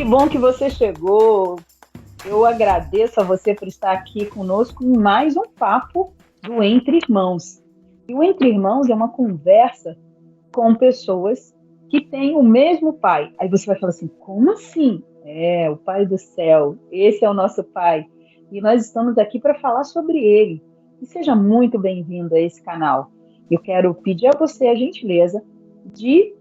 bom que você chegou. Eu agradeço a você por estar aqui conosco em mais um papo do Entre Irmãos. E o Entre Irmãos é uma conversa com pessoas que têm o mesmo pai. Aí você vai falar assim, como assim? É, o Pai do céu, esse é o nosso Pai. E nós estamos aqui para falar sobre ele. E seja muito bem-vindo a esse canal. Eu quero pedir a você a gentileza de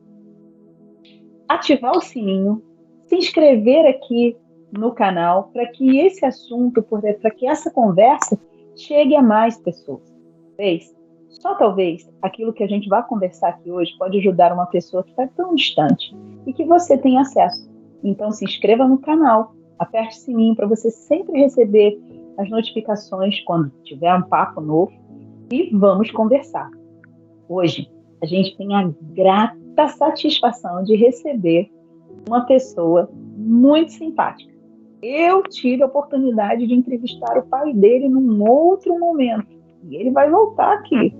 ativar o sininho, se inscrever aqui no canal para que esse assunto, para que essa conversa chegue a mais pessoas. Talvez, só talvez, aquilo que a gente vai conversar aqui hoje pode ajudar uma pessoa que está tão distante e que você tem acesso. Então se inscreva no canal, aperte o sininho para você sempre receber as notificações quando tiver um papo novo e vamos conversar. Hoje a gente tem a grata satisfação de receber uma pessoa muito simpática. Eu tive a oportunidade de entrevistar o pai dele num outro momento. E ele vai voltar aqui.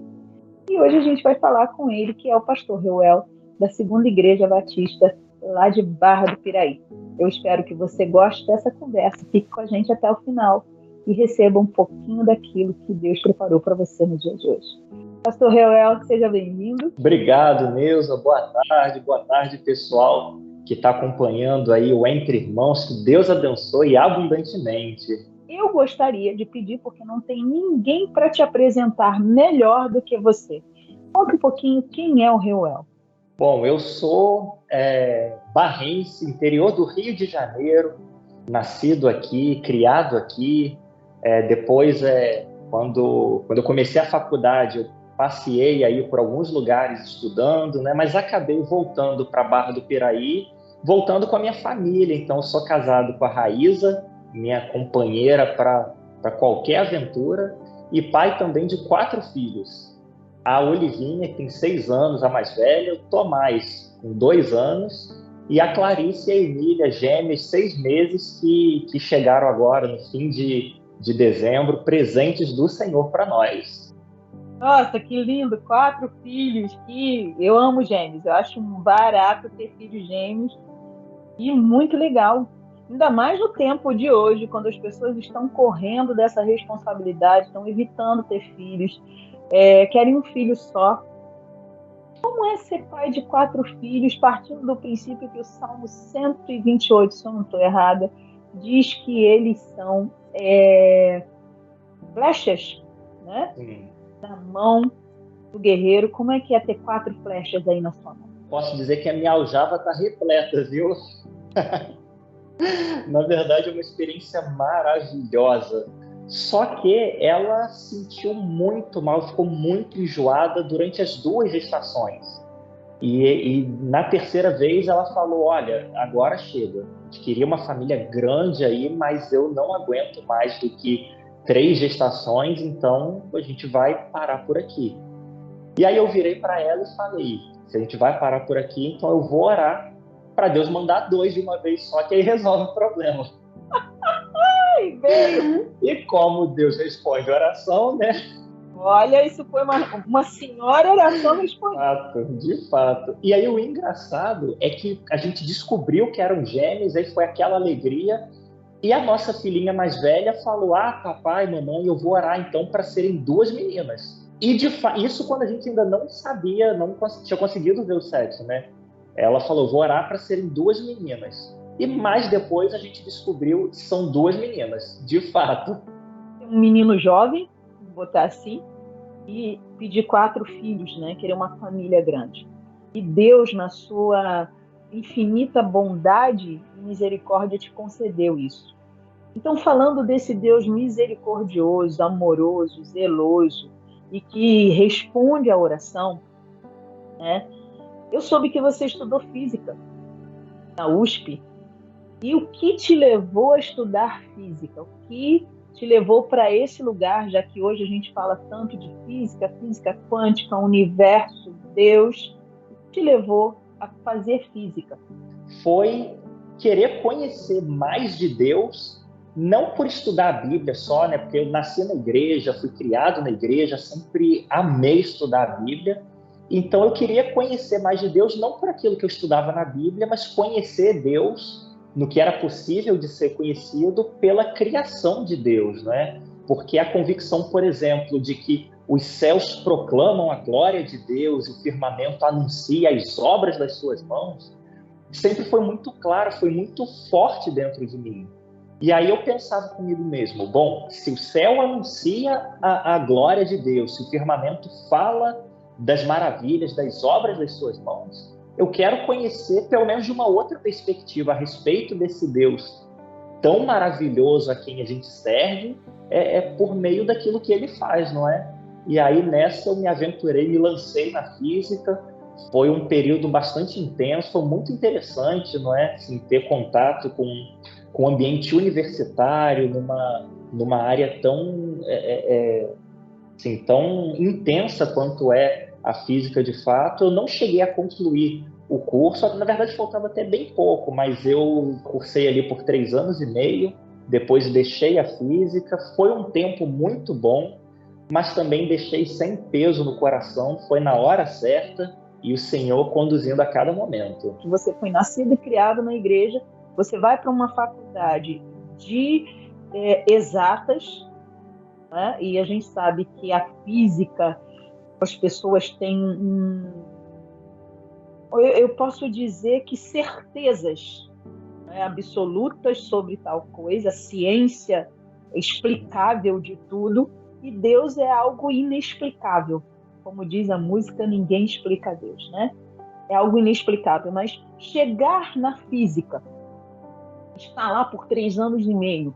E hoje a gente vai falar com ele, que é o pastor Reuel, da Segunda Igreja Batista, lá de Barra do Piraí. Eu espero que você goste dessa conversa. Fique com a gente até o final e receba um pouquinho daquilo que Deus preparou para você no dia de hoje. Pastor Reuel, seja bem-vindo. Obrigado, Neuza. Boa tarde, pessoal que está acompanhando aí o Entre Irmãos. Que Deus abençoe abundantemente. Eu gostaria de pedir, porque não tem ninguém para te apresentar melhor do que você. Conta um pouquinho quem é o Reuel. Bom, eu sou barrense, interior do Rio de Janeiro, nascido aqui, criado aqui. Depois, quando eu comecei a faculdade, eu passei aí por alguns lugares estudando, né? Mas acabei voltando para Barra do Piraí, voltando com a minha família. Então, eu sou casado com a Raíza, minha companheira para qualquer aventura, e pai também de 4 filhos. A Olivinha, que tem 6 anos, a mais velha, o Tomás, com 2 anos, e a Clarice e a Emília, gêmeas, 6 meses, que chegaram agora no fim de dezembro, presentes do Senhor para nós. Nossa, que lindo! 4 filhos, eu amo gêmeos. Eu acho um barato ter filhos gêmeos e muito legal. Ainda mais no tempo de hoje, quando as pessoas estão correndo dessa responsabilidade, estão evitando ter filhos, querem um filho só. Como é ser pai de 4 filhos, partindo do princípio que o Salmo 128, se eu não estou errada, diz que eles são flechas, né? Sim. Na mão do guerreiro. Como é que é ter 4 flechas aí na sua mão? Posso dizer que a minha aljava está repleta, viu? Na verdade, é uma experiência maravilhosa. Só que ela sentiu muito mal, ficou muito enjoada durante as 2 gestações. E na terceira vez ela falou, olha, agora chega. A gente queria uma família grande aí, mas eu não aguento mais do que 3 gestações, então a gente vai parar por aqui. E aí eu virei para ela e falei, se a gente vai parar por aqui, então eu vou orar para Deus mandar 2 de uma vez só, que aí resolve o problema. Ai, veio! E como Deus responde a oração, né? Olha, isso foi uma senhora oração respondida. De fato. E aí o engraçado é que a gente descobriu que eram gêmeos, aí foi aquela alegria. E a nossa filhinha mais velha falou, papai, mamãe, eu vou orar então para serem 2 meninas. E isso quando a gente ainda não sabia, não tinha conseguido ver o sexo, né? Ela falou, vou orar para serem 2 meninas. E mais depois a gente descobriu que são 2 meninas, de fato. Um menino jovem, vou botar assim, e pedir 4 filhos, né? Querer uma família grande. E Deus, na sua infinita bondade e misericórdia, te concedeu isso. Então, falando desse Deus misericordioso, amoroso, zeloso e que responde à oração, né? Eu soube que você estudou física na USP. E o que te levou a estudar física? O que te levou para esse lugar, já que hoje a gente fala tanto de física, física quântica, universo, Deus? O que te levou a fazer física? Foi querer conhecer mais de Deus, não por estudar a Bíblia só, né? Porque eu nasci na igreja, fui criado na igreja, sempre amei estudar a Bíblia. Então eu queria conhecer mais de Deus, não por aquilo que eu estudava na Bíblia, mas conhecer Deus no que era possível de ser conhecido pela criação de Deus, não é? Porque a convicção, por exemplo, de que os céus proclamam a glória de Deus e o firmamento anuncia as obras das suas mãos, sempre foi muito clara, foi muito forte dentro de mim. E aí eu pensava comigo mesmo, bom, se o céu anuncia a glória de Deus, se o firmamento fala das maravilhas, das obras das suas mãos, eu quero conhecer pelo menos de uma outra perspectiva a respeito desse Deus tão maravilhoso a quem a gente serve, por meio daquilo que ele faz, não é? E aí nessa eu me aventurei, me lancei na física. Foi um período bastante intenso, foi muito interessante, não é? Assim, ter contato com o ambiente universitário, numa área tão, assim, tão intensa quanto é a física de fato. Eu não cheguei a concluir o curso, na verdade faltava até bem pouco, mas eu cursei ali por 3 anos e meio, depois deixei a física. Foi um tempo muito bom, mas também deixei sem peso no coração, foi na hora certa e o Senhor conduzindo a cada momento. Você foi nascido e criado na igreja, você vai para uma faculdade de exatas, né? E a gente sabe que a física, as pessoas têm eu posso dizer que certezas, né, absolutas sobre tal coisa, a ciência explicável de tudo, e Deus é algo inexplicável. Como diz a música, ninguém explica Deus, né? É algo inexplicável, mas chegar na física, estar lá por 3 anos e meio,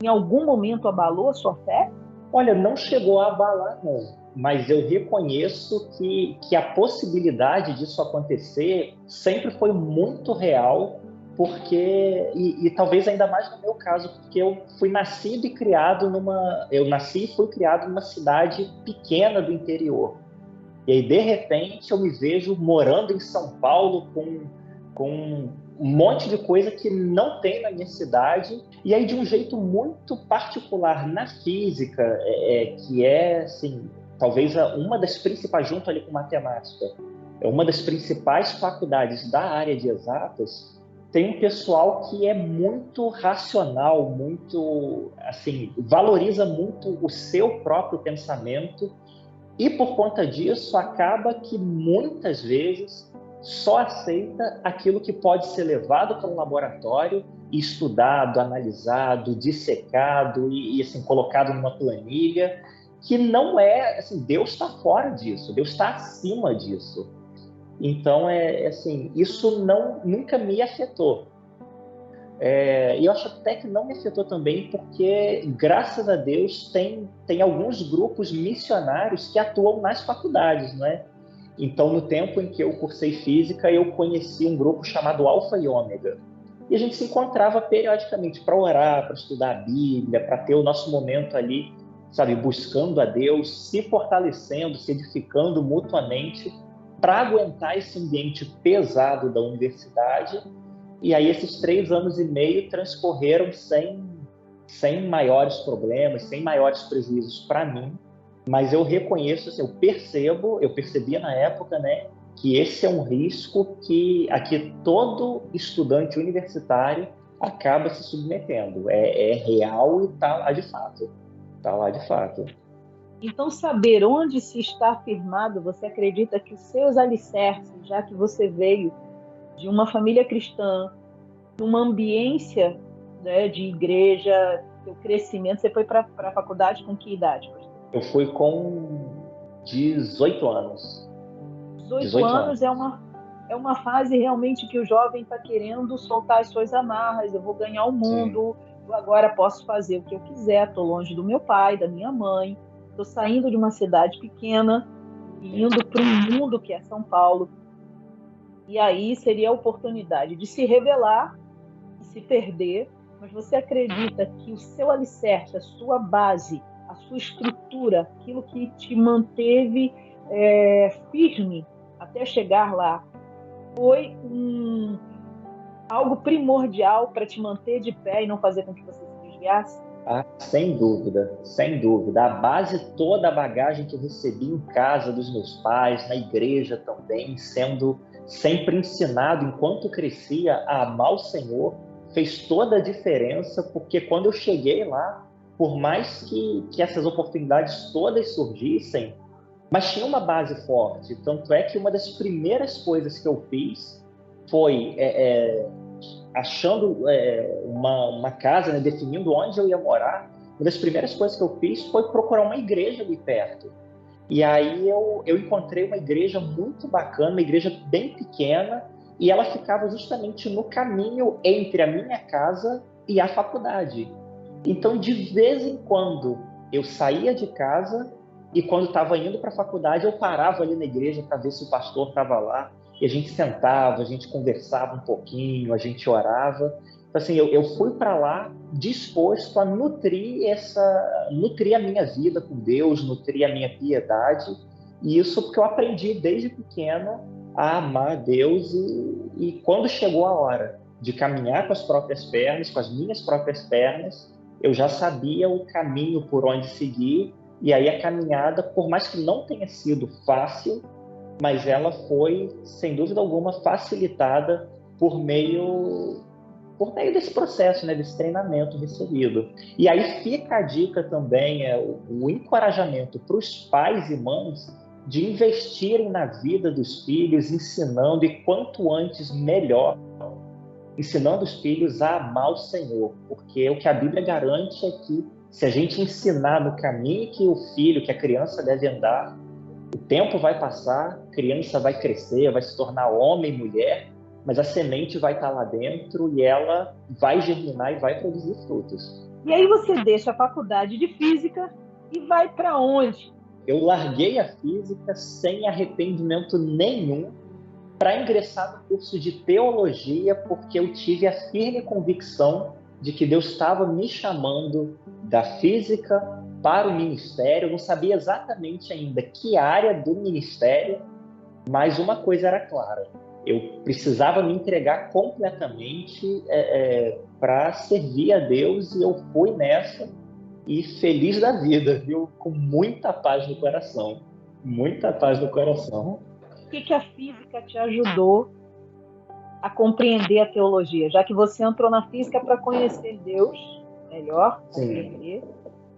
em algum momento abalou a sua fé? Olha, não chegou a abalar, não. Mas eu reconheço que a possibilidade disso acontecer sempre foi muito real, porque, e talvez ainda mais no meu caso, porque eu fui nascido e criado eu nasci e fui criado numa cidade pequena do interior. E aí, de repente, eu me vejo morando em São Paulo com um monte de coisa que não tem na minha cidade, e aí de um jeito muito particular na física, que é, assim, talvez uma das principais, junto ali com matemática, é uma das principais faculdades da área de exatas. Tem um pessoal que é muito racional, muito, assim, valoriza muito o seu próprio pensamento, e por conta disso acaba que muitas vezes só aceita aquilo que pode ser levado para um laboratório, estudado, analisado, dissecado e assim, colocado numa planilha, que não é, assim, Deus está fora disso, Deus está acima disso. Então, assim, isso nunca me afetou. E eu acho até que não me afetou também porque, graças a Deus, tem alguns grupos missionários que atuam nas faculdades, não é? Então, no tempo em que eu cursei física, eu conheci um grupo chamado Alfa e Ômega. E a gente se encontrava periodicamente para orar, para estudar a Bíblia, para ter o nosso momento ali, sabe, buscando a Deus, se fortalecendo, se edificando mutuamente, para aguentar esse ambiente pesado da universidade. E aí esses 3 anos e meio transcorreram sem maiores problemas, sem maiores prejuízos para mim. Mas eu reconheço, assim, eu percebia na época, né, que esse é um risco a que todo estudante universitário acaba se submetendo. É real e está lá de fato. Está lá de fato. Então, saber onde se está firmado, você acredita que os seus alicerces, já que você veio de uma família cristã, numa ambiência, né, de igreja, seu crescimento, você foi para a faculdade com que idade, pastor? Eu fui com 18 anos. 18 anos é uma fase realmente que o jovem está querendo soltar as suas amarras. Eu vou ganhar o mundo, eu agora posso fazer o que eu quiser, estou longe do meu pai, da minha mãe, estou saindo de uma cidade pequena e indo para um mundo que é São Paulo. E aí seria a oportunidade de se rebelar e se perder, mas você acredita que o seu alicerce, a sua base, a sua estrutura, aquilo que te manteve firme até chegar lá, foi algo primordial para te manter de pé e não fazer com que você se desviasse? Ah, sem dúvida, sem dúvida. A base toda, a bagagem que eu recebi em casa dos meus pais, na igreja também, sendo sempre ensinado enquanto crescia a amar o Senhor, fez toda a diferença, porque quando eu cheguei lá, por mais que essas oportunidades todas surgissem, mas tinha uma base forte. Tanto é que uma das primeiras coisas que eu fiz foi, achando uma casa, né, definindo onde eu ia morar, uma das primeiras coisas que eu fiz foi procurar uma igreja ali perto. E aí eu encontrei uma igreja muito bacana, uma igreja bem pequena, e ela ficava justamente no caminho entre a minha casa e a faculdade. Então, de vez em quando, eu saía de casa e quando estava indo para a faculdade, eu parava ali na igreja para ver se o pastor estava lá. E a gente sentava, a gente conversava um pouquinho, a gente orava. Então, assim, eu fui para lá disposto a nutrir a minha vida com Deus, nutrir a minha piedade. E isso porque eu aprendi desde pequeno a amar Deus e quando chegou a hora de caminhar com as próprias pernas, com as minhas próprias pernas, eu já sabia o caminho por onde seguir, e aí a caminhada, por mais que não tenha sido fácil, mas ela foi, sem dúvida alguma, facilitada por meio desse processo, né, desse treinamento recebido. E aí fica a dica também, o encorajamento para os pais e mães de investirem na vida dos filhos, ensinando, e quanto antes melhor, ensinando os filhos a amar o Senhor, porque o que a Bíblia garante é que se a gente ensinar no caminho que o filho, que a criança deve andar, o tempo vai passar, a criança vai crescer, vai se tornar homem e mulher, mas a semente vai estar lá dentro e ela vai germinar e vai produzir frutos. E aí você deixa a faculdade de física e vai para onde? Eu larguei a física sem arrependimento nenhum para ingressar no curso de teologia, porque eu tive a firme convicção de que Deus estava me chamando da física para o ministério. Eu não sabia exatamente ainda que área do ministério, mas uma coisa era clara: eu precisava me entregar completamente para servir a Deus, e eu fui nessa e feliz da vida, viu? Com muita paz no coração. Muita paz no coração. O que a física te ajudou a compreender a teologia? Já que você entrou na física para conhecer Deus melhor, Sim. compreender.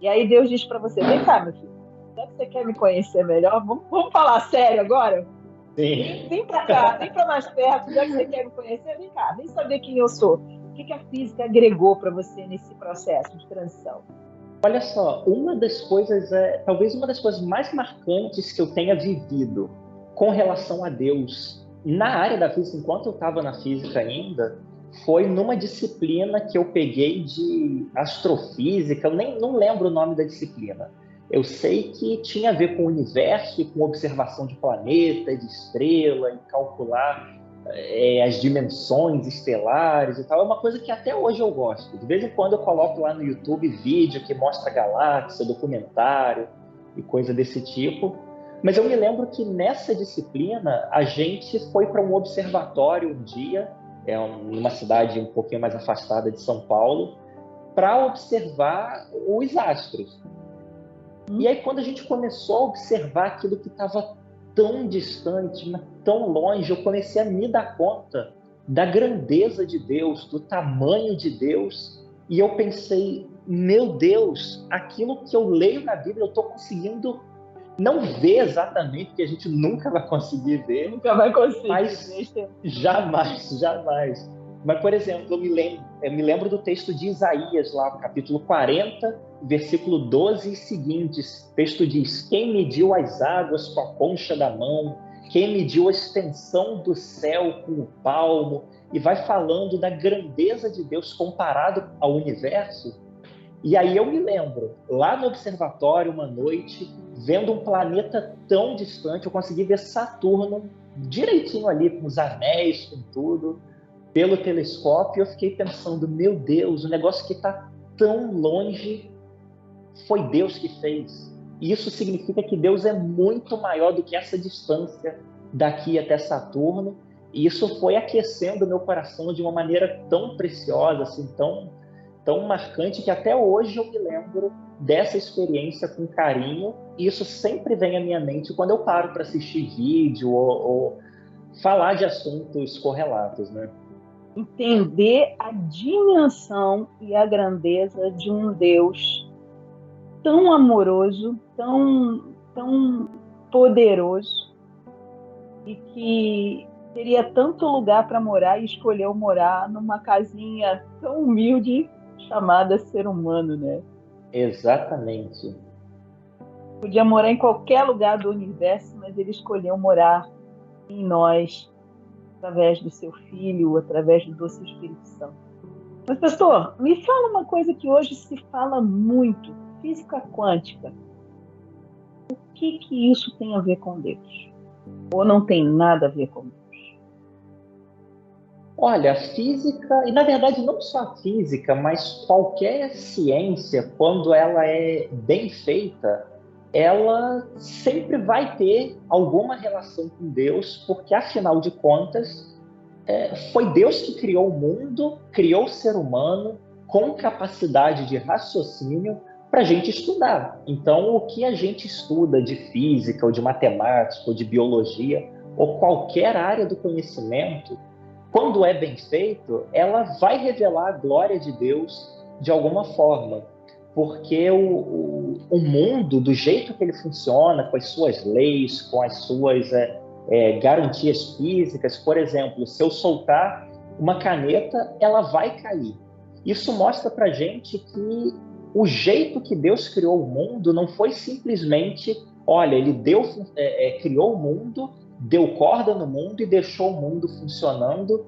E aí Deus diz para você: vem cá, meu filho, já que você quer me conhecer melhor, vamos falar sério agora? Sim. Vem para cá, vem para mais perto, já que você quer me conhecer, vem cá, vem saber quem eu sou. O que a física agregou para você nesse processo de transição? Olha só, talvez uma das coisas mais marcantes que eu tenha vivido com relação a Deus na área da física, enquanto eu estava na física ainda, foi numa disciplina que eu peguei de astrofísica. Eu nem não lembro o nome da disciplina. Eu sei que tinha a ver com o universo e com observação de planeta, de estrela, e calcular as dimensões estelares e tal. É uma coisa que até hoje eu gosto. De vez em quando eu coloco lá no YouTube vídeo que mostra galáxia, documentário e coisa desse tipo. Mas eu me lembro que nessa disciplina a gente foi para um observatório um dia, numa cidade um pouquinho mais afastada de São Paulo, para observar os astros. E aí quando a gente começou a observar aquilo que estava tão distante, mas tão longe, eu comecei a me dar conta da grandeza de Deus, do tamanho de Deus, e eu pensei: meu Deus, aquilo que eu leio na Bíblia eu estou conseguindo não ver exatamente, porque a gente nunca vai conseguir ver. Nunca vai conseguir. Mas jamais, jamais. Mas, por exemplo, eu me lembro do texto de Isaías, lá, capítulo 40, versículo 12 e seguintes. O texto diz: quem mediu as águas com a concha da mão, quem mediu a extensão do céu com o palmo, e vai falando da grandeza de Deus comparado ao universo. E aí eu me lembro, lá no observatório, uma noite, vendo um planeta tão distante, eu consegui ver Saturno direitinho ali, com os anéis, com tudo, pelo telescópio. Eu fiquei pensando: meu Deus, o negócio que está tão longe foi Deus que fez. E isso significa que Deus é muito maior do que essa distância daqui até Saturno. E isso foi aquecendo meu coração de uma maneira tão preciosa, assim, tão marcante, que até hoje eu me lembro dessa experiência com carinho, e isso sempre vem à minha mente quando eu paro para assistir vídeo ou falar de assuntos correlatos, né? entender a dimensão e a grandeza de um Deus tão amoroso, tão poderoso, e que teria tanto lugar para morar e escolheu morar numa casinha tão humilde chamada ser humano, né? Exatamente. Podia morar em qualquer lugar do universo, mas ele escolheu morar em nós, através do seu Filho, através do doce Espírito Santo. Mas, pastor, me fala uma coisa que hoje se fala muito, física quântica. O que isso tem a ver com Deus? Ou não tem nada a ver com Deus? Olha, a física, e na verdade não só a física, mas qualquer ciência, quando ela é bem feita, ela sempre vai ter alguma relação com Deus, porque afinal de contas, foi Deus que criou o mundo, criou o ser humano com capacidade de raciocínio para a gente estudar. Então, o que a gente estuda de física, ou de matemática, ou de biologia, ou qualquer área do conhecimento, quando é bem feito, ela vai revelar a glória de Deus de alguma forma. Porque o mundo, do jeito que ele funciona, com as suas leis, com as suas garantias físicas, por exemplo, se eu soltar uma caneta, ela vai cair. Isso mostra para a gente que o jeito que Deus criou o mundo não foi simplesmente, olha, ele criou o mundo, deu corda no mundo e deixou o mundo funcionando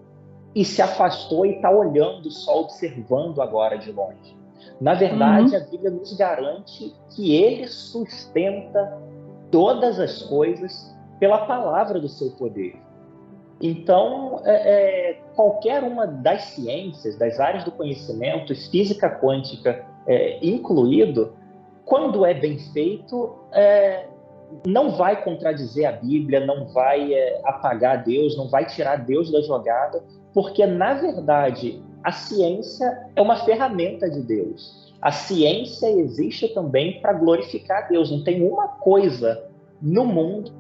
e se afastou e está olhando, só observando agora de longe. Na verdade, a Bíblia nos garante que ele sustenta todas as coisas pela palavra do seu poder. Então, qualquer uma das ciências, das áreas do conhecimento, física quântica incluído, quando é bem feito, não vai contradizer a Bíblia, não vai apagar Deus, não vai tirar Deus da jogada, porque, na verdade, a ciência é uma ferramenta de Deus. A ciência existe também para glorificar a Deus. Não tem uma coisa no mundo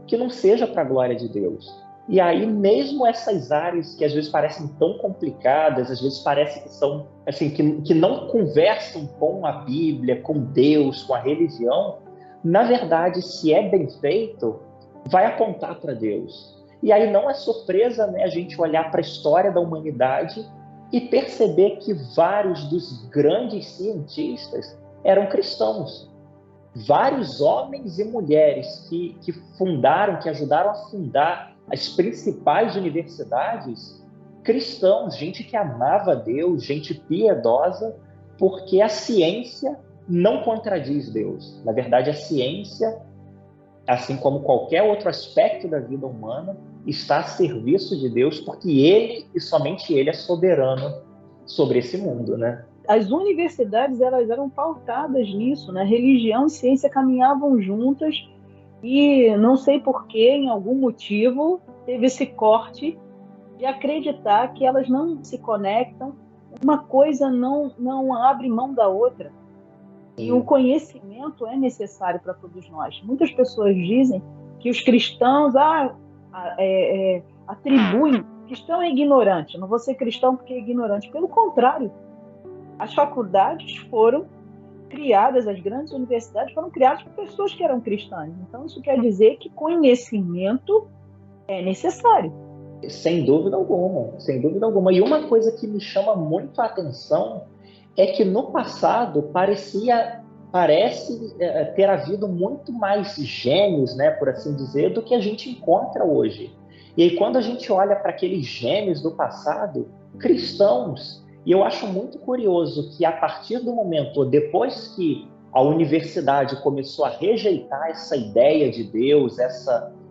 que não seja para a glória de Deus. E aí, mesmo essas áreas que às vezes parecem tão complicadas, às vezes parece que são assim, que não conversam com a Bíblia, com Deus, com a religião, na verdade, se é bem feito, vai apontar para Deus. E aí não é surpresa, né, a gente olhar para a história da humanidade e perceber que vários dos grandes cientistas eram cristãos. Vários homens e mulheres que fundaram, que ajudaram a fundar as principais universidades, cristãos, gente que amava Deus, gente piedosa, porque a ciência não contradiz Deus. Na verdade, a ciência, assim como qualquer outro aspecto da vida humana, está a serviço de Deus, porque ele e somente ele é soberano sobre esse mundo, né? As universidades, elas eram pautadas nisso, né? Religião e ciência caminhavam juntas e não sei por que, em algum motivo, teve esse corte de acreditar que elas não se conectam, uma coisa não abre mão da outra. E o conhecimento é necessário para todos nós. Muitas pessoas dizem que os cristãos atribuem, cristão é ignorante, não vou ser cristão porque é ignorante. Pelo contrário, as faculdades foram criadas, as grandes universidades foram criadas por pessoas que eram cristãs. Então, isso quer dizer que conhecimento é necessário. Sem dúvida alguma, sem dúvida alguma. E uma coisa que me chama muito a atenção é que no passado parece ter havido muito mais gênios, né, por assim dizer, do que a gente encontra hoje. E aí quando a gente olha para aqueles gênios do passado, cristãos, e eu acho muito curioso que a partir do momento, depois que a universidade começou a rejeitar essa ideia de Deus,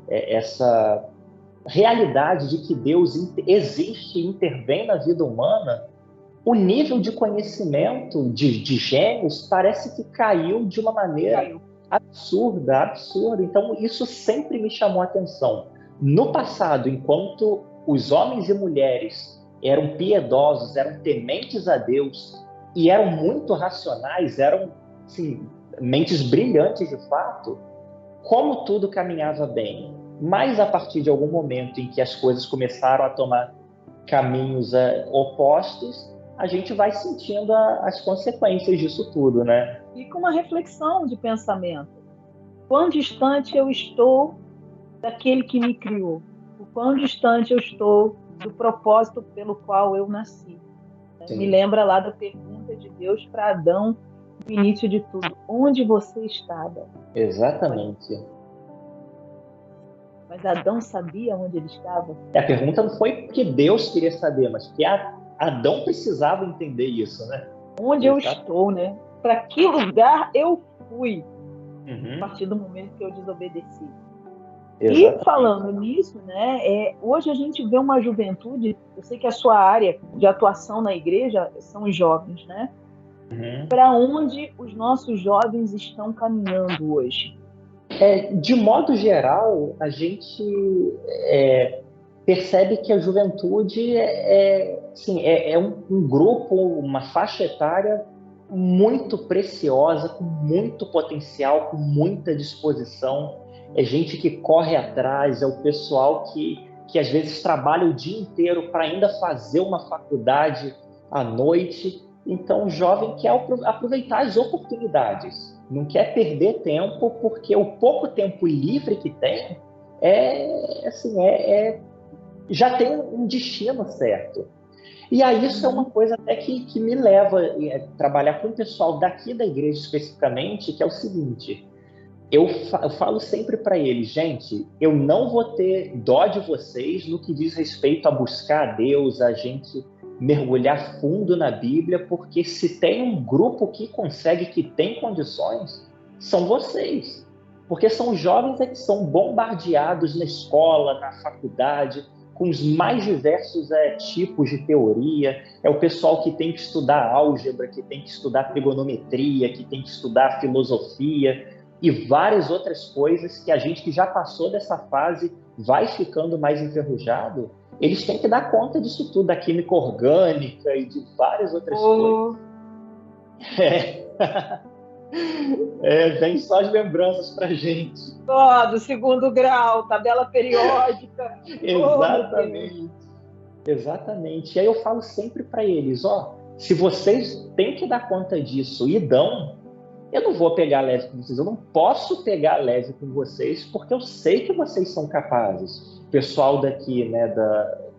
essa realidade de que Deus existe e intervém na vida humana, o nível de conhecimento de gênios parece que caiu de uma maneira absurda. Então, isso sempre me chamou a atenção. No passado, enquanto os homens e mulheres eram piedosos, eram tementes a Deus e eram muito racionais, eram, assim, mentes brilhantes de fato, como tudo caminhava bem. Mas a partir de algum momento em que as coisas começaram a tomar caminhos opostos, a gente vai sentindo as consequências disso tudo, né? Fica uma reflexão de pensamento. Quão distante eu estou daquele que me criou? O quão distante eu estou do propósito pelo qual eu nasci? Sim. Me lembra lá da pergunta de Deus para Adão, no início de tudo: onde você está, Adão? Exatamente. Mas Adão sabia onde ele estava? A pergunta não foi porque Deus queria saber, mas porque Adão precisava entender isso, né? Onde eu estou, né? Para que lugar eu fui a partir do momento que eu desobedeci? Exatamente. E falando nisso, né, hoje a gente vê uma juventude, eu sei que a sua área de atuação na igreja são os jovens, né? Para onde os nossos jovens estão caminhando hoje? De modo geral, a gente percebe que a juventude é um grupo, uma faixa etária muito preciosa, com muito potencial, com muita disposição. É gente que corre atrás, é o pessoal que às vezes trabalha o dia inteiro para ainda fazer uma faculdade à noite. Então, o jovem quer aproveitar as oportunidades, não quer perder tempo, porque o pouco tempo livre que tem já tem um destino certo. E aí isso é uma coisa até que me leva a trabalhar com o pessoal daqui da igreja especificamente, que é o seguinte: eu falo sempre para eles, gente, eu não vou ter dó de vocês no que diz respeito a buscar a Deus, a gente mergulhar fundo na Bíblia, porque se tem um grupo que consegue, que tem condições, são vocês. Porque são os jovens que são bombardeados na escola, na faculdade, com os mais diversos tipos de teoria. É o pessoal que tem que estudar álgebra, que tem que estudar trigonometria, que tem que estudar filosofia e várias outras coisas que a gente que já passou dessa fase vai ficando mais enferrujado. Eles têm que dar conta disso tudo, da química orgânica e de várias outras coisas. Vem só as lembranças pra gente. Do segundo grau, tabela periódica. Exatamente. Exatamente. E aí eu falo sempre para eles, se vocês têm que dar conta disso e dão, eu não vou pegar leve com vocês, eu não posso pegar leve com vocês, porque eu sei que vocês são capazes, pessoal daqui, né,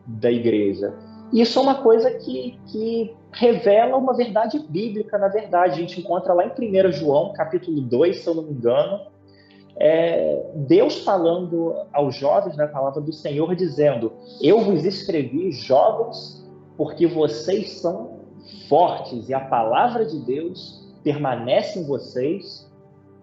da igreja. E isso é uma coisa que revela uma verdade bíblica, na verdade. A gente encontra lá em 1 João, capítulo 2, se eu não me engano, Deus falando aos jovens, na palavra do Senhor, dizendo: eu vos escrevi, jovens, porque vocês são fortes, e a palavra de Deus permanece em vocês,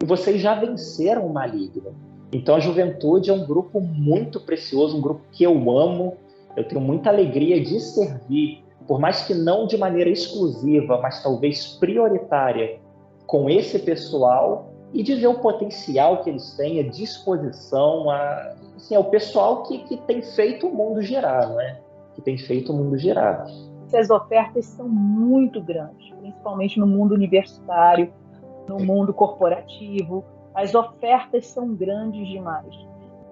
e vocês já venceram o maligno. Então a juventude é um grupo muito precioso, um grupo que eu amo, eu tenho muita alegria de servir, por mais que não de maneira exclusiva, mas talvez prioritária, com esse pessoal, e de ver o potencial que eles têm, a disposição, é o pessoal que tem feito o mundo girar, né? Que tem feito o mundo girar. As ofertas são muito grandes, principalmente no mundo universitário, no mundo corporativo. As ofertas são grandes demais.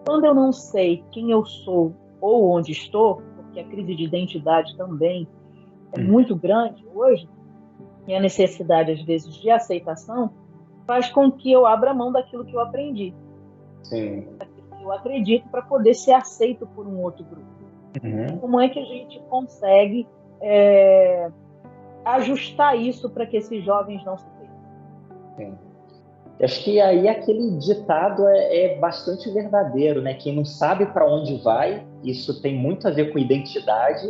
Quando eu não sei quem eu sou ou onde estou, porque a crise de identidade também é muito grande hoje, e a necessidade, às vezes, de aceitação, faz com que eu abra mão daquilo que eu aprendi. Sim. Daquilo que eu acredito, para poder ser aceito por um outro grupo. Como é que a gente consegue ajustar isso para que esses jovens não se percam? Acho que aí aquele ditado é bastante verdadeiro, né? Quem não sabe para onde vai, isso tem muito a ver com identidade,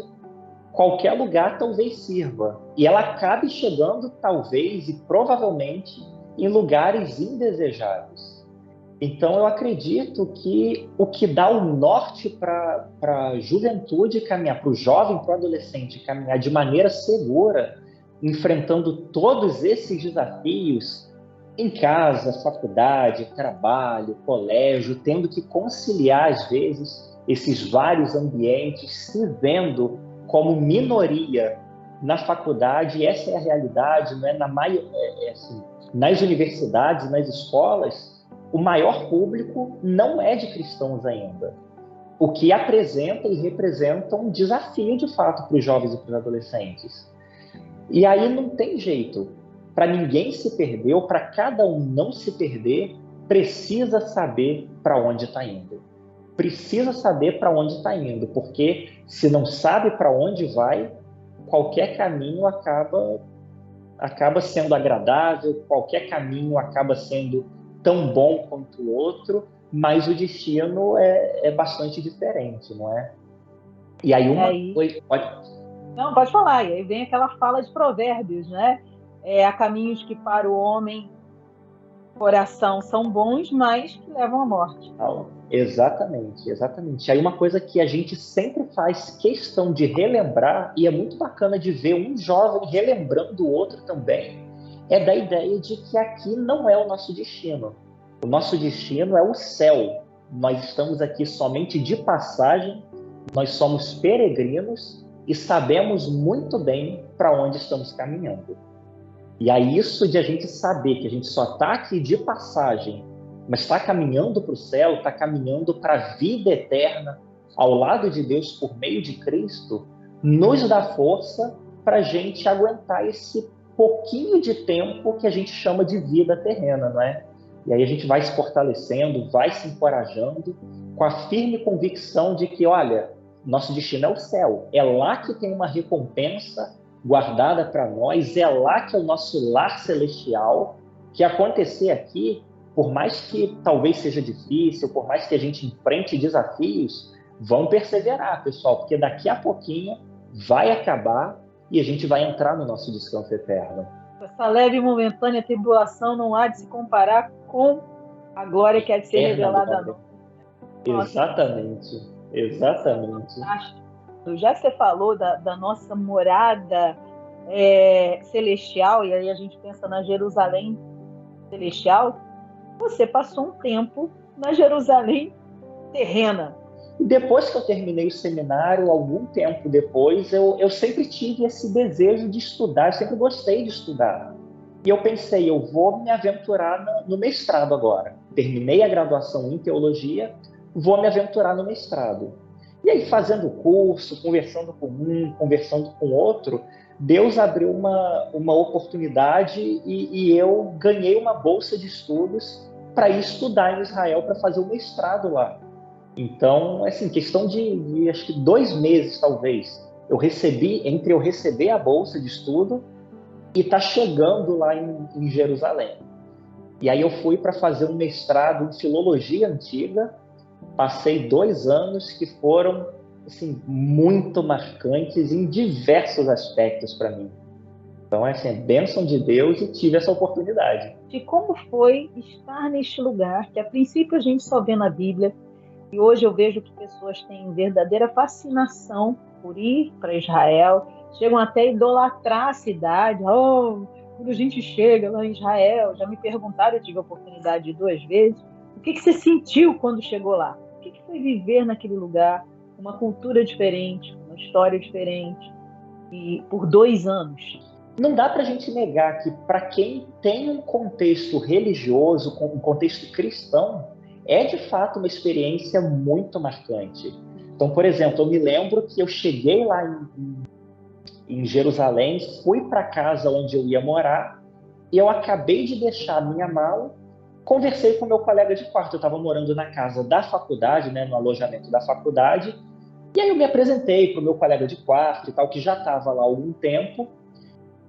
qualquer lugar talvez sirva. E ela acabe chegando, talvez, e provavelmente, em lugares indesejáveis. Então, eu acredito que o que dá o norte para a juventude caminhar, para o jovem, para o adolescente caminhar de maneira segura, enfrentando todos esses desafios, em casa, faculdade, trabalho, colégio, tendo que conciliar, às vezes, esses vários ambientes, se vendo como minoria na faculdade, e essa é a realidade, né? Nas universidades, nas escolas, o maior público não é de cristãos ainda. o que apresenta e representa um desafio, de fato, para os jovens e para os adolescentes. E aí não tem jeito. Para ninguém se perder, ou para cada um não se perder, precisa saber para onde está indo. Precisa saber para onde está indo, porque se não sabe para onde vai, qualquer caminho acaba sendo agradável, qualquer caminho acaba sendo tão bom quanto o outro, mas o destino é bastante diferente, não é? E aí uma coisa... Não, pode falar. E aí vem aquela fala de Provérbios, né? Há caminhos que para o homem coração são bons, mas que levam à morte. Exatamente, exatamente. Aí uma coisa que a gente sempre faz questão de relembrar, e é muito bacana de ver um jovem relembrando o outro também, é da ideia de que aqui não é o nosso destino. O nosso destino é o céu. Nós estamos aqui somente de passagem, nós somos peregrinos e sabemos muito bem para onde estamos caminhando. E aí isso de a gente saber que a gente só está aqui de passagem, mas está caminhando para o céu, está caminhando para a vida eterna, ao lado de Deus por meio de Cristo, nos dá força para a gente aguentar esse pouquinho de tempo que a gente chama de vida terrena, não é? E aí a gente vai se fortalecendo, vai se encorajando, com a firme convicção de que, olha, nosso destino é o céu, é lá que tem uma recompensa guardada para nós, é lá que é o nosso lar celestial, que acontecer aqui, por mais que talvez seja difícil, por mais que a gente enfrente desafios, vão perseverar, pessoal, porque daqui a pouquinho vai acabar e a gente vai entrar no nosso descanso eterno. Essa leve e momentânea tribulação não há de se comparar com a glória que há de ser revelada a nós. Exatamente, exatamente. Já que você falou da nossa morada celestial, e aí a gente pensa na Jerusalém celestial, você passou um tempo na Jerusalém terrena. E depois que eu terminei o seminário, algum tempo depois, eu sempre tive esse desejo de estudar, eu sempre gostei de estudar. E eu pensei, eu vou me aventurar no mestrado agora. Terminei a graduação em teologia, vou me aventurar no mestrado. E aí, fazendo o curso, conversando com um, conversando com outro, Deus abriu uma oportunidade e eu ganhei uma bolsa de estudos para ir estudar em Israel, para fazer o mestrado lá. Então, assim, questão de acho que 2 meses, talvez, eu receber a bolsa de estudo e tá chegando lá em Jerusalém. E aí eu fui para fazer um mestrado em filologia antiga, passei 2 anos que foram assim, muito marcantes em diversos aspectos para mim. Então, assim, é bênção de Deus e tive essa oportunidade. E como foi estar neste lugar que a princípio a gente só vê na Bíblia, e hoje eu vejo que pessoas têm verdadeira fascinação por ir para Israel, chegam até a idolatrar a cidade. Quando a gente chega lá em Israel, já me perguntaram, eu tive a oportunidade de 2 vezes, o que você sentiu quando chegou lá? O que foi viver naquele lugar, uma cultura diferente, uma história diferente, e por 2 anos? Não dá para a gente negar que, para quem tem um contexto religioso, um contexto cristão, é de fato uma experiência muito marcante. Então, por exemplo, eu me lembro que eu cheguei lá em Jerusalém, fui para a casa onde eu ia morar, e eu acabei de deixar a minha mala, conversei com meu colega de quarto, eu estava morando na casa da faculdade, né, no alojamento da faculdade, e aí eu me apresentei para o meu colega de quarto e tal, que já estava lá há algum tempo,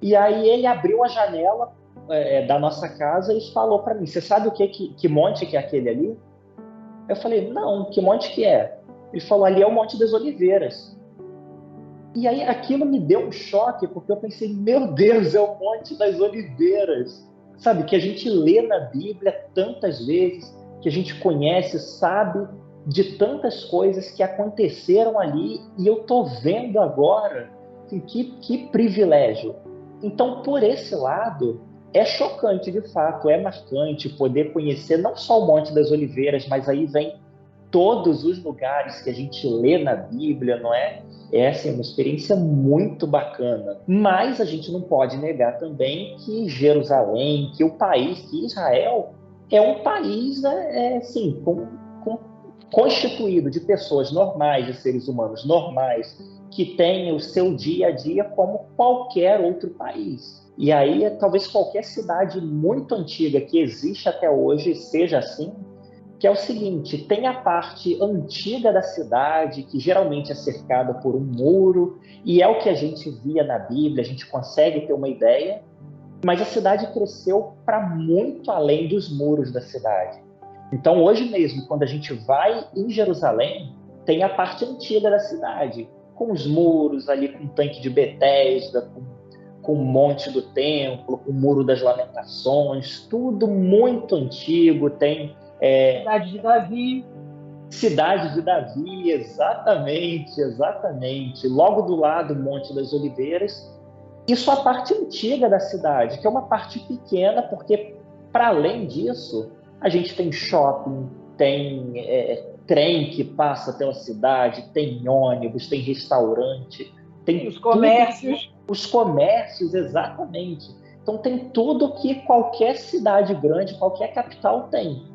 e aí ele abriu a janela da nossa casa e falou para mim, você sabe o que monte que é aquele ali? Eu falei, não, que monte que é? Ele falou, ali é o Monte das Oliveiras. E aí aquilo me deu um choque, porque eu pensei, meu Deus, é o Monte das Oliveiras. Sabe, que a gente lê na Bíblia tantas vezes, que a gente conhece, sabe de tantas coisas que aconteceram ali, e eu tô vendo agora, assim, que privilégio. Então, por esse lado, é chocante de fato, é marcante poder conhecer não só o Monte das Oliveiras, mas aí vem todos os lugares que a gente lê na Bíblia, não é? É assim, uma experiência muito bacana. Mas a gente não pode negar também que Jerusalém, que o país, que Israel, é um país assim, com constituído de pessoas normais, de seres humanos normais, que têm o seu dia a dia como qualquer outro país. E aí, talvez qualquer cidade muito antiga que existe até hoje seja assim, que é o seguinte: tem a parte antiga da cidade, que geralmente é cercada por um muro, e é o que a gente via na Bíblia, a gente consegue ter uma ideia, mas a cidade cresceu para muito além dos muros da cidade. Então, hoje mesmo, quando a gente vai em Jerusalém, tem a parte antiga da cidade, com os muros ali, com o tanque de Betesda, com o monte do templo, com o muro das lamentações, tudo muito antigo. Tem Cidade de Davi. Cidade de Davi, exatamente, exatamente. Logo do lado, o Monte das Oliveiras. Isso é a parte antiga da cidade, que é uma parte pequena, porque, para além disso, a gente tem shopping, tem trem que passa pela cidade, tem ônibus, tem restaurante, tem Os comércios. os comércios, exatamente. Então, tem tudo que qualquer cidade grande, qualquer capital tem.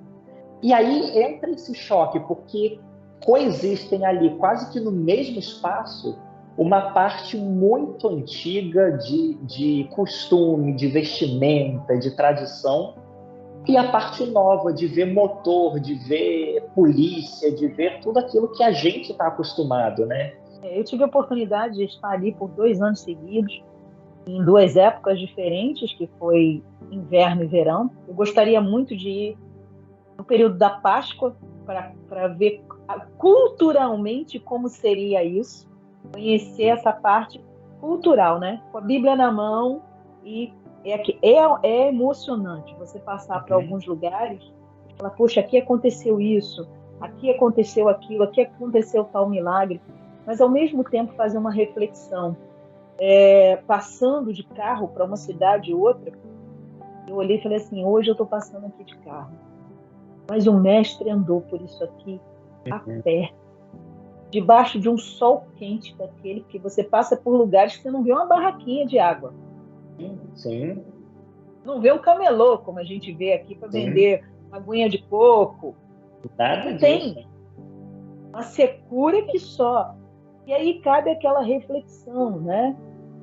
E aí entra esse choque, porque coexistem ali, quase que no mesmo espaço, uma parte muito antiga de costume, de vestimenta, de tradição, e a parte nova de ver motor, de ver polícia, de ver tudo aquilo que a gente está acostumado, né? Eu tive a oportunidade de estar ali por 2 anos seguidos, em 2 épocas diferentes, que foi inverno e verão. Eu gostaria muito de ir no período da Páscoa para ver culturalmente como seria isso, conhecer essa parte cultural, né? Com a Bíblia na mão, e é emocionante você passar por alguns lugares e falar, poxa, aqui aconteceu isso, aqui aconteceu aquilo, aqui aconteceu tal milagre, mas ao mesmo tempo fazer uma reflexão. Passando de carro para uma cidade e outra, eu olhei e falei assim, hoje eu estou passando aqui de carro, mas o mestre andou por isso aqui a pé, debaixo de um sol quente daquele, que você passa por lugares que você não vê uma barraquinha de água. Sim. Não vê um camelô, como a gente vê aqui, para Sim. vender aguinha de coco. Nada Não disso. tem. Uma secura que só. E aí cabe aquela reflexão, né?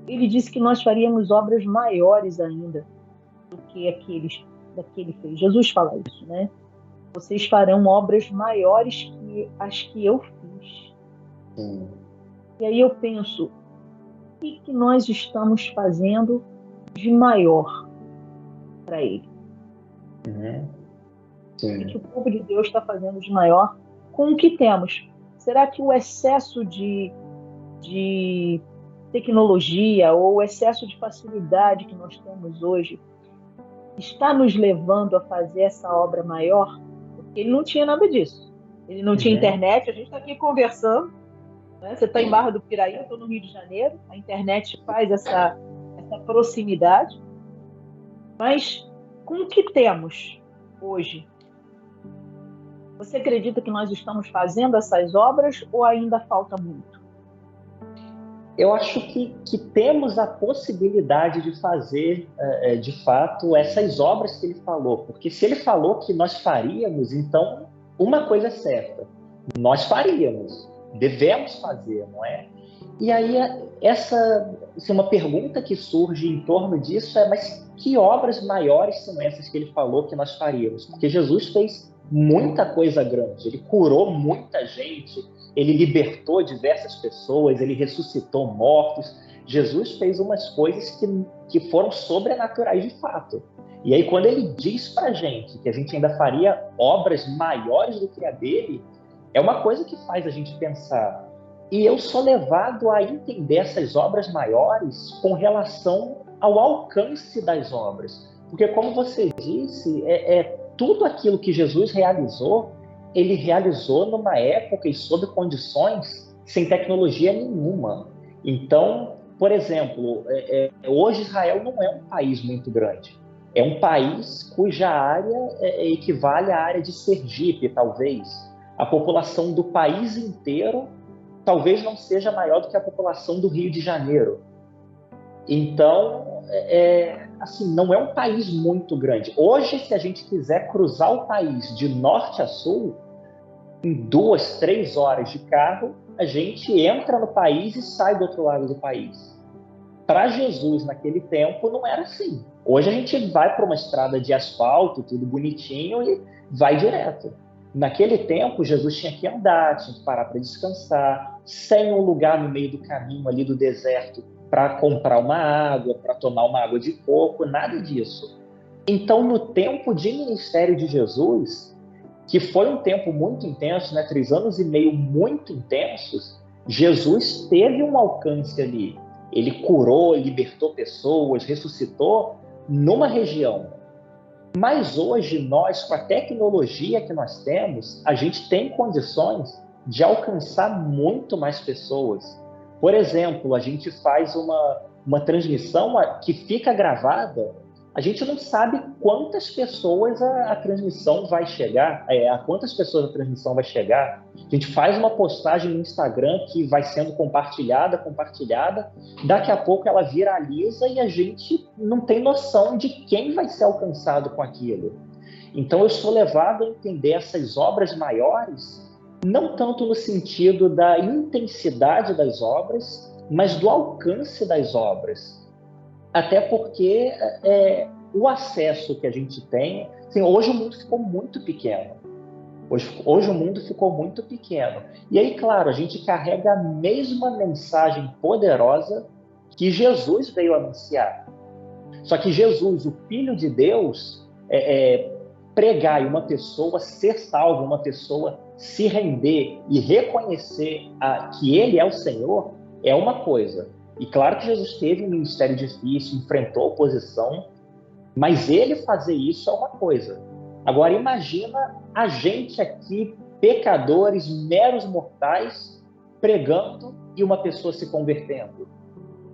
Ele disse que nós faríamos obras maiores ainda do que daquele fez. Jesus fala isso, né? Vocês farão obras maiores que as que eu fiz. Sim. E aí eu penso, o que nós estamos fazendo de maior para ele? O que o povo de Deus está fazendo de maior com o que temos? Será que o excesso de tecnologia ou o excesso de facilidade que nós temos hoje está nos levando a fazer essa obra maior? Porque ele não tinha nada disso. Ele não tinha internet, a gente está aqui conversando, né? Você está em Barra do Piraí, eu estou no Rio de Janeiro, a internet faz essa proximidade, mas com o que temos hoje, você acredita que nós estamos fazendo essas obras ou ainda falta muito? Eu acho que temos a possibilidade de fazer, de fato, essas obras que ele falou. Porque se ele falou que nós faríamos, então uma coisa é certa: nós faríamos, devemos fazer, não é? E aí, uma pergunta que surge em torno disso é: mas que obras maiores são essas que ele falou que nós faríamos? Porque Jesus fez muita coisa grande, ele curou muita gente, ele libertou diversas pessoas, ele ressuscitou mortos. Jesus fez umas coisas que foram sobrenaturais de fato. E aí, quando ele diz pra gente que a gente ainda faria obras maiores do que a dele, é uma coisa que faz a gente pensar. E eu sou levado a entender essas obras maiores com relação ao alcance das obras. Porque, como você disse, tudo aquilo que Jesus realizou, ele realizou numa época e sob condições sem tecnologia nenhuma. Então, por exemplo, hoje Israel não é um país muito grande. É um país cuja área equivale à área de Sergipe, talvez. A população do país inteiro talvez não seja maior do que a população do Rio de Janeiro. Então, assim, não é um país muito grande. Hoje, se a gente quiser cruzar o país de norte a sul, Em 2, 3 horas de carro, a gente entra no país e sai do outro lado do país. Para Jesus, naquele tempo, não era assim. Hoje a gente vai para uma estrada de asfalto, tudo bonitinho, e vai direto. Naquele tempo, Jesus tinha que andar, tinha que parar para descansar, sem um lugar no meio do caminho ali do deserto para comprar uma água, para tomar uma água de coco, nada disso. Então, no tempo de ministério de Jesus, que foi um tempo muito intenso, né? 3 anos e meio muito intensos, Jesus teve um alcance ali. Ele curou, libertou pessoas, ressuscitou numa região. Mas hoje nós, com a tecnologia que nós temos, a gente tem condições de alcançar muito mais pessoas. Por exemplo, a gente faz uma transmissão que fica gravada, a gente não sabe quantas pessoas a transmissão vai chegar, a quantas pessoas a transmissão vai chegar. A gente faz uma postagem no Instagram que vai sendo compartilhada, daqui a pouco ela viraliza e a gente não tem noção de quem vai ser alcançado com aquilo. Então eu sou levado a entender essas obras maiores, não tanto no sentido da intensidade das obras, mas do alcance das obras. Até porque o acesso que a gente tem... Assim, hoje o mundo ficou muito pequeno. Hoje o mundo ficou muito pequeno. E aí, claro, a gente carrega a mesma mensagem poderosa que Jesus veio anunciar. Só que Jesus, o Filho de Deus, pregar e uma pessoa ser salva, uma pessoa se render e reconhecer que Ele é o Senhor, é uma coisa. E claro que Jesus teve um ministério difícil, enfrentou oposição, mas Ele fazer isso é uma coisa. Agora imagina a gente aqui, pecadores, meros mortais, pregando e uma pessoa se convertendo.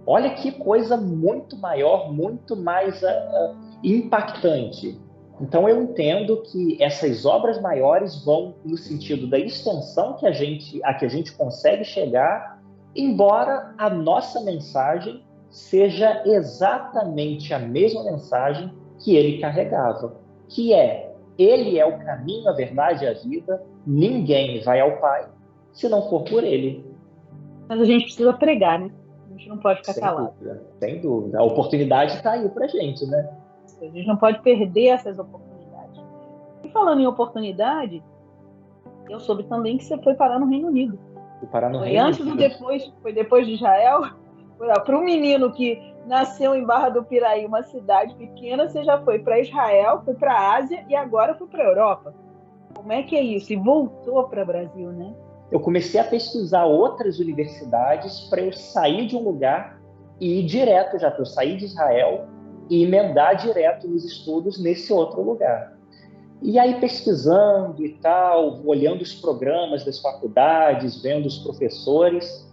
Olha que coisa muito maior, muito mais impactante. Então eu entendo que essas obras maiores vão no sentido da extensão que a gente consegue chegar, embora a nossa mensagem seja exatamente a mesma mensagem que ele carregava, que ele é o caminho, a verdade e a vida, ninguém vai ao Pai se não for por ele. Mas a gente precisa pregar, né? A gente não pode ficar calado. Sem dúvida. A oportunidade está aí para a gente, né? A gente não pode perder essas oportunidades. E falando em oportunidade, eu soube também que você foi parar no Reino Unido. Foi antes ou depois? Foi depois de Israel? Para um menino que nasceu em Barra do Piraí, uma cidade pequena, você já foi para Israel, foi para a Ásia e agora foi para a Europa. Como é que é isso? E voltou para o Brasil, né? Eu comecei a pesquisar outras universidades para eu sair de um lugar e ir direto já, para eu sair de Israel e emendar direto nos estudos nesse outro lugar. E aí pesquisando e tal, olhando os programas das faculdades, vendo os professores,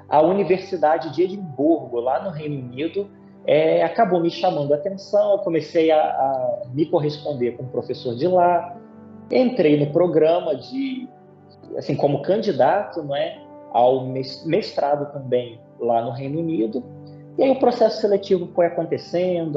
a Universidade de Edimburgo, lá no Reino Unido, acabou me chamando a atenção. Eu comecei a me corresponder com o professor de lá, entrei no programa assim, como candidato, não é, ao mestrado também lá no Reino Unido. E aí o processo seletivo foi acontecendo,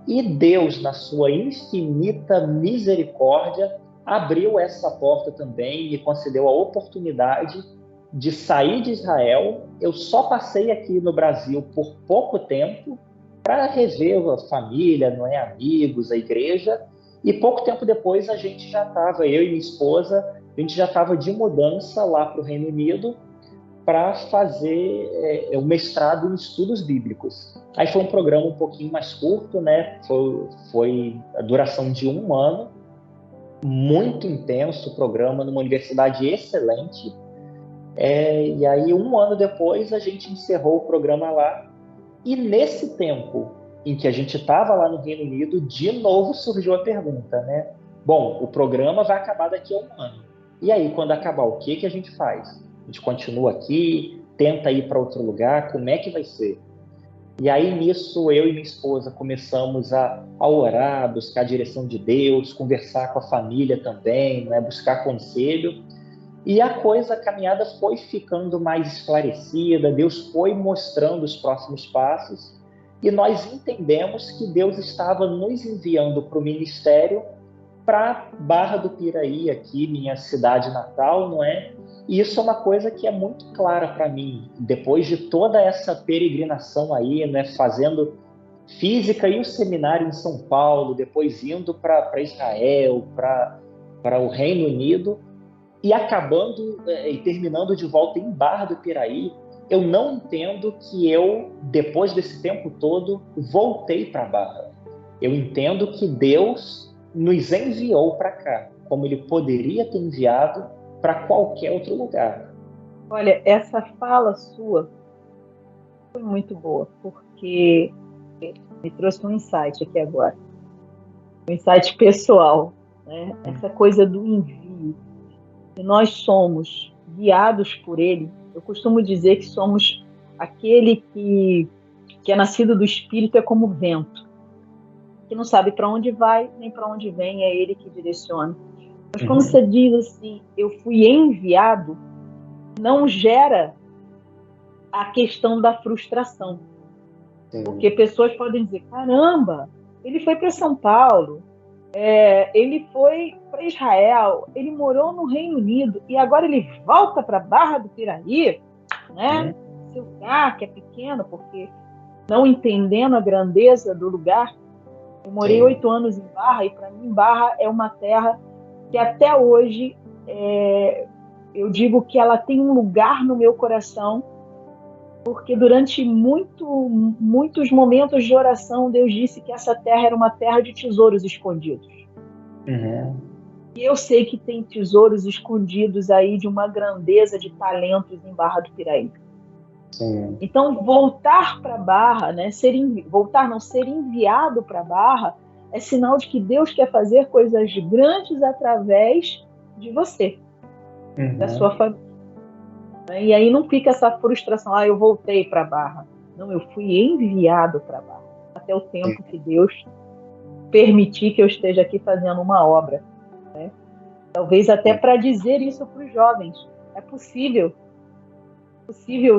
e Deus, na sua infinita misericórdia, abriu essa porta também e me concedeu a oportunidade de sair de Israel. Eu só passei aqui no Brasil por pouco tempo para rever a família, não é, amigos, a igreja, e pouco tempo depois a gente já estava, eu e minha esposa, a gente já estava de mudança lá para o Reino Unido para fazer o mestrado em estudos bíblicos. Aí foi um programa um pouquinho mais curto, né? Foi a duração de 1 ano, muito intenso o programa, numa universidade excelente. E aí 1 ano depois a gente encerrou o programa lá, e nesse tempo em que a gente estava lá no Reino Unido, de novo surgiu a pergunta, né? Bom, o programa vai acabar daqui a 1 ano. E aí, quando acabar, o que a gente faz? A gente continua aqui, tenta ir para outro lugar, como é que vai ser? E aí, nisso, eu e minha esposa começamos a orar, a buscar a direção de Deus, conversar com a família também, né? Buscar conselho. E a caminhada foi ficando mais esclarecida, Deus foi mostrando os próximos passos, e nós entendemos que Deus estava nos enviando para o ministério para Barra do Piraí, aqui, minha cidade natal, não é? E isso é uma coisa que é muito clara para mim, depois de toda essa peregrinação aí, né, fazendo física e o seminário em São Paulo, depois indo para Israel, para o Reino Unido, e acabando e terminando de volta em Barra do Piraí. Eu não entendo que eu, depois desse tempo todo, voltei para Barra. Eu entendo que Deus nos enviou para cá, como Ele poderia ter enviado para qualquer outro lugar. Olha, essa fala sua foi muito boa, porque me trouxe um insight aqui agora, um insight pessoal, né? Essa coisa do envio. E nós somos guiados por Ele. Eu costumo dizer que somos aquele que é nascido do Espírito, é como vento, que não sabe para onde vai nem para onde vem, é Ele que direciona. Mas quando você diz assim, eu fui enviado, não gera a questão da frustração. Porque pessoas podem dizer, caramba, ele foi para São Paulo, ele foi para Israel, ele morou no Reino Unido e agora ele volta para Barra do Piraí, né? Esse lugar que é pequeno, porque não entendendo a grandeza do lugar. Eu morei 8 anos em Barra e para mim Barra é uma terra que até hoje eu digo que ela tem um lugar no meu coração, porque durante muitos momentos de oração Deus disse que essa terra era uma terra de tesouros escondidos. E eu sei que tem tesouros escondidos aí de uma grandeza de talentos em Barra do Piraí. Então, voltar para Barra, né, ser enviado para Barra, é sinal de que Deus quer fazer coisas grandes através de você, da sua família. E aí não fica essa frustração, eu voltei para Barra. Não, eu fui enviado para Barra, até o tempo que Deus permitir que eu esteja aqui fazendo uma obra, né? Talvez até para dizer isso para os jovens. É possível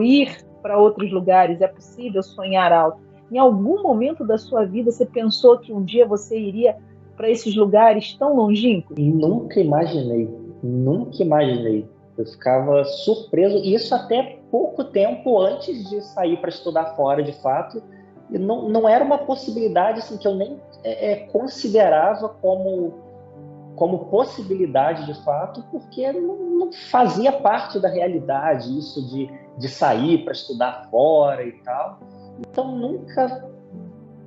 ir para outros lugares, é possível sonhar alto. Em algum momento da sua vida, você pensou que um dia você iria para esses lugares tão longínquos? Nunca imaginei. Eu ficava surpreso, e isso até pouco tempo antes de sair para estudar fora, de fato. E não era uma possibilidade assim, que eu nem considerava como possibilidade de fato, porque não fazia parte da realidade isso de sair para estudar fora e tal. Então nunca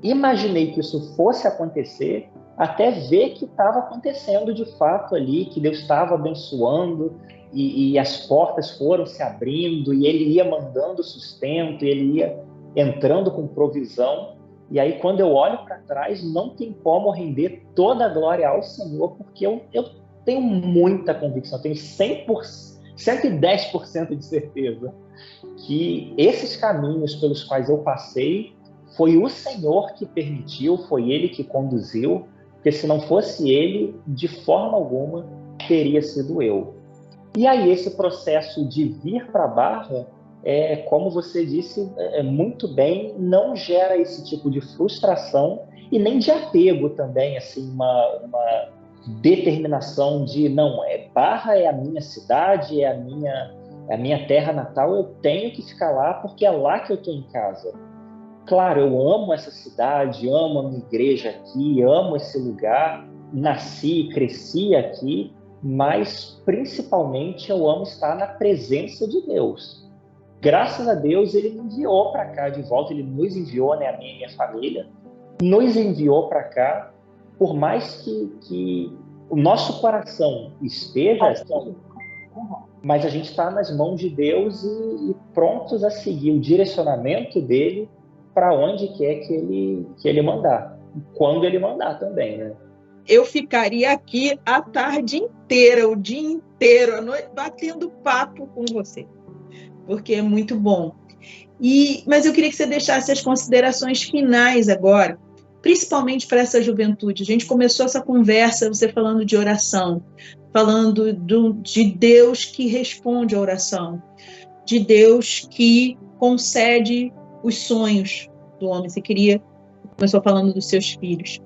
imaginei que isso fosse acontecer, até ver que estava acontecendo de fato ali, que Deus estava abençoando e as portas foram se abrindo e Ele ia mandando sustento, e Ele ia entrando com provisão. E aí, quando eu olho para trás, não tem como render toda a glória ao Senhor, porque eu tenho muita convicção, eu tenho 110% de certeza que esses caminhos pelos quais eu passei, foi o Senhor que permitiu, foi Ele que conduziu, porque se não fosse Ele, de forma alguma, teria sido eu. E aí, esse processo de vir para a Barra, como você disse muito bem, não gera esse tipo de frustração e nem de apego também, assim, uma determinação de, não, Barra é a minha cidade, é a minha terra natal, eu tenho que ficar lá porque é lá que eu estou em casa. Claro, eu amo essa cidade, amo a minha igreja aqui, amo esse lugar, nasci, cresci aqui, mas principalmente eu amo estar na presença de Deus. Graças a Deus, Ele me enviou para cá de volta, Ele nos enviou, né, a minha e minha família, nos enviou para cá, por mais que o nosso coração esteja aqui, mas a gente está nas mãos de Deus e prontos a seguir o direcionamento dEle para onde quer que ele mandar, quando Ele mandar também, né? Eu ficaria aqui a tarde inteira, o dia inteiro, a noite, batendo papo com você, porque é muito bom. Mas eu queria que você deixasse as considerações finais agora, principalmente para essa juventude. A gente começou essa conversa, você falando de oração, falando de Deus que responde à oração, de Deus que concede os sonhos do homem. Você começou falando dos seus filhos.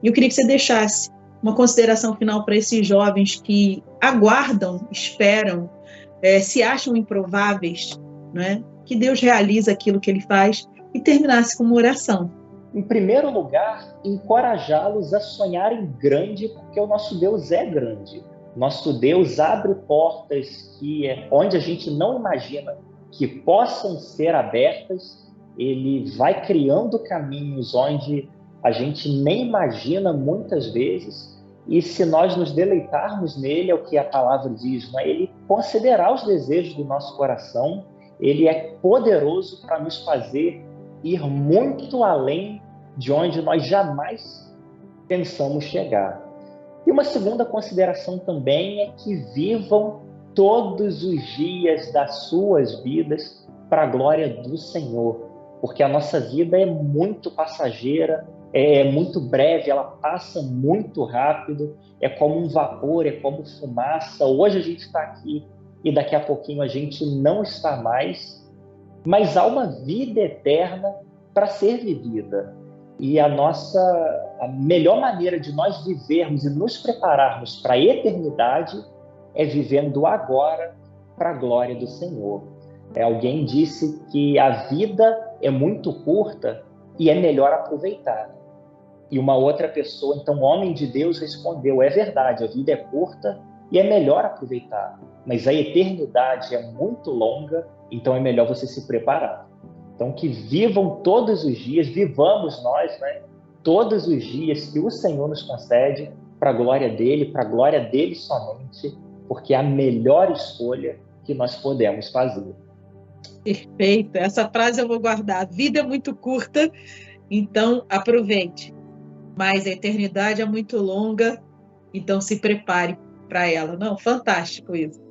E eu queria que você deixasse uma consideração final para esses jovens que aguardam, esperam, se acham improváveis, né? Que Deus realiza aquilo que Ele faz, e terminasse com uma oração. Em primeiro lugar, encorajá-los a sonharem grande, porque o nosso Deus é grande. Nosso Deus abre portas onde a gente não imagina que possam ser abertas. Ele vai criando caminhos onde a gente nem imagina muitas vezes. E se nós nos deleitarmos nele, é o que a palavra diz, né? Ele concederá os desejos do nosso coração. Ele é poderoso para nos fazer ir muito além de onde nós jamais pensamos chegar. E uma segunda consideração também é que vivam todos os dias das suas vidas para a glória do Senhor, porque a nossa vida é muito passageira, é muito breve, ela passa muito rápido, é como um vapor, é como fumaça. Hoje a gente está aqui e daqui a pouquinho a gente não está mais, mas há uma vida eterna para ser vivida. E a melhor maneira de nós vivermos e nos prepararmos para a eternidade é vivendo agora para a glória do Senhor. Alguém disse que a vida é muito curta e é melhor aproveitar. E uma outra pessoa, então, homem de Deus, respondeu: é verdade, a vida é curta e é melhor aproveitar, mas a eternidade é muito longa, então é melhor você se preparar. Então, que vivam todos os dias, vivamos nós, né? Todos os dias que o Senhor nos concede para a glória dele somente, porque é a melhor escolha que nós podemos fazer. Perfeito, essa frase eu vou guardar. A vida é muito curta, então aproveite, mas a eternidade é muito longa, então se prepare para ela. Não, fantástico isso.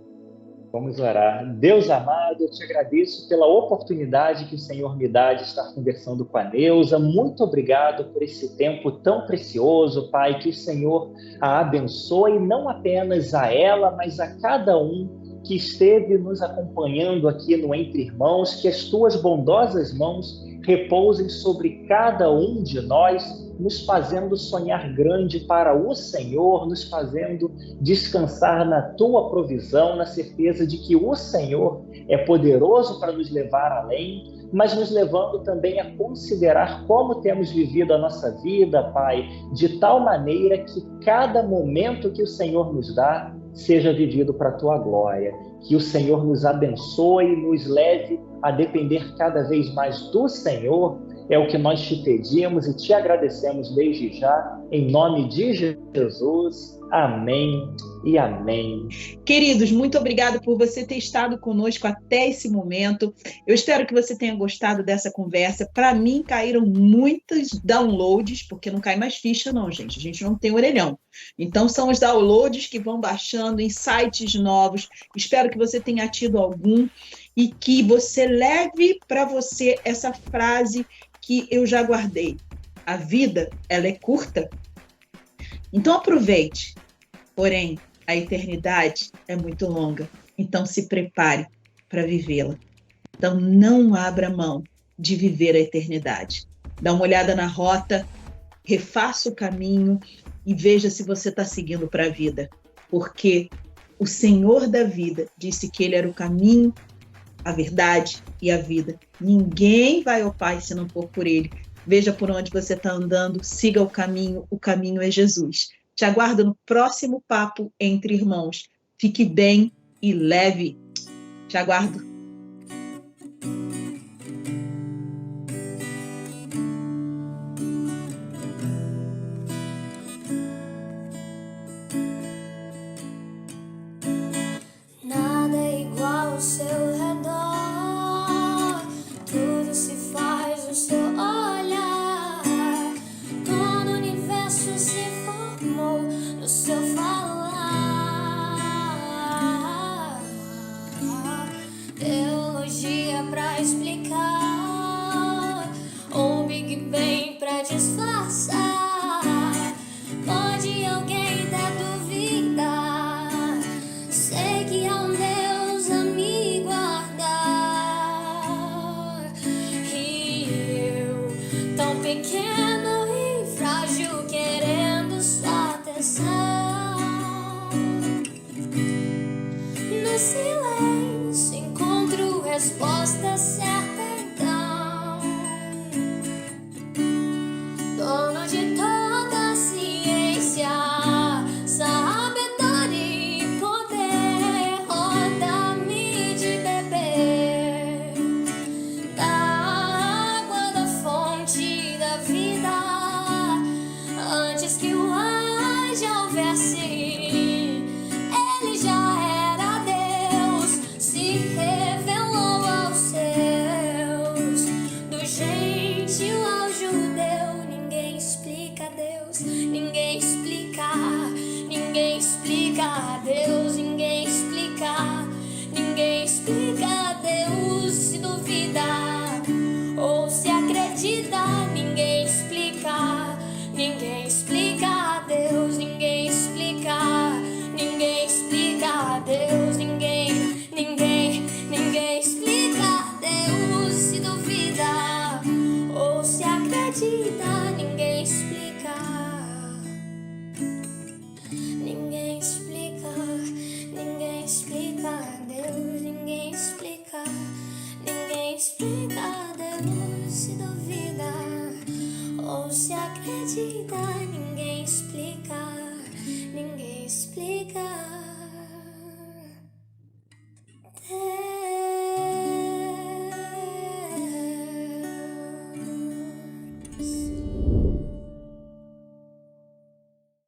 Vamos orar. Deus amado, eu te agradeço pela oportunidade que o Senhor me dá de estar conversando com a Neuza. Muito obrigado por esse tempo tão precioso, Pai. Que o Senhor a abençoe, não apenas a ela, mas a cada um que esteve nos acompanhando aqui no Entre Irmãos. Que as tuas bondosas mãos repousem sobre cada um de nós, nos fazendo sonhar grande para o Senhor, nos fazendo descansar na tua provisão, na certeza de que o Senhor é poderoso para nos levar além, mas nos levando também a considerar como temos vivido a nossa vida, Pai, de tal maneira que cada momento que o Senhor nos dá seja vivido para a tua glória. Que o Senhor nos abençoe, nos leve a depender cada vez mais do Senhor. É o que nós te pedimos e te agradecemos desde já, em nome de Jesus. Amém e amém. Queridos, muito obrigada por você ter estado conosco até esse momento. Eu espero que você tenha gostado dessa conversa. Para mim, caíram muitos downloads, porque não cai mais ficha não, gente. A gente não tem orelhão. Então, são os downloads que vão baixando em sites novos. Espero que você tenha tido algum e que você leve para você essa frase que eu já guardei. A vida, ela é curta, então aproveite. Porém, a eternidade é muito longa, então se prepare para vivê-la. Então não abra mão de viver a eternidade. Dá uma olhada na rota, refaça o caminho e veja se você está seguindo para a vida. Porque o Senhor da vida disse que Ele era o caminho, a verdade e a vida. Ninguém vai ao Pai se não for por Ele. Veja por onde você está andando, siga o caminho é Jesus. Te aguardo no próximo Papo Entre Irmãos. Fique bem e leve. Te aguardo. Nada é igual ao seu redor, tudo se faz no seu olhar, todo o universo se formou no seu falar. Teologia pra explicar, ou Big Bang pra disfarçar. Pode alguém até duvidar, sei que há um Deus a me guardar. E eu, tão pequeno e frágil, querendo sua atenção. coração. No silêncio encontro resposta certa então. Dono de toda a ciência, sabedoria e poder, roda-me de beber da água da fonte da vida, antes que o anjo houvesse, ele já era Deus, se revelou aos seus, do gentil ao judeu. Ninguém explica Deus, ninguém explica, ninguém explica Deus, ninguém explica, ninguém explica Deus. Se duvida ou se acredita, ninguém explica, ninguém explica Deus, ninguém explica, ninguém explica Deus, ninguém explica Deus. Se duvida ou se acredita, ninguém explica, ninguém explica, ninguém explica Deus, ninguém explica, ninguém explica Deus. Se duvida ou se acredita, ninguém explica, ninguém explica.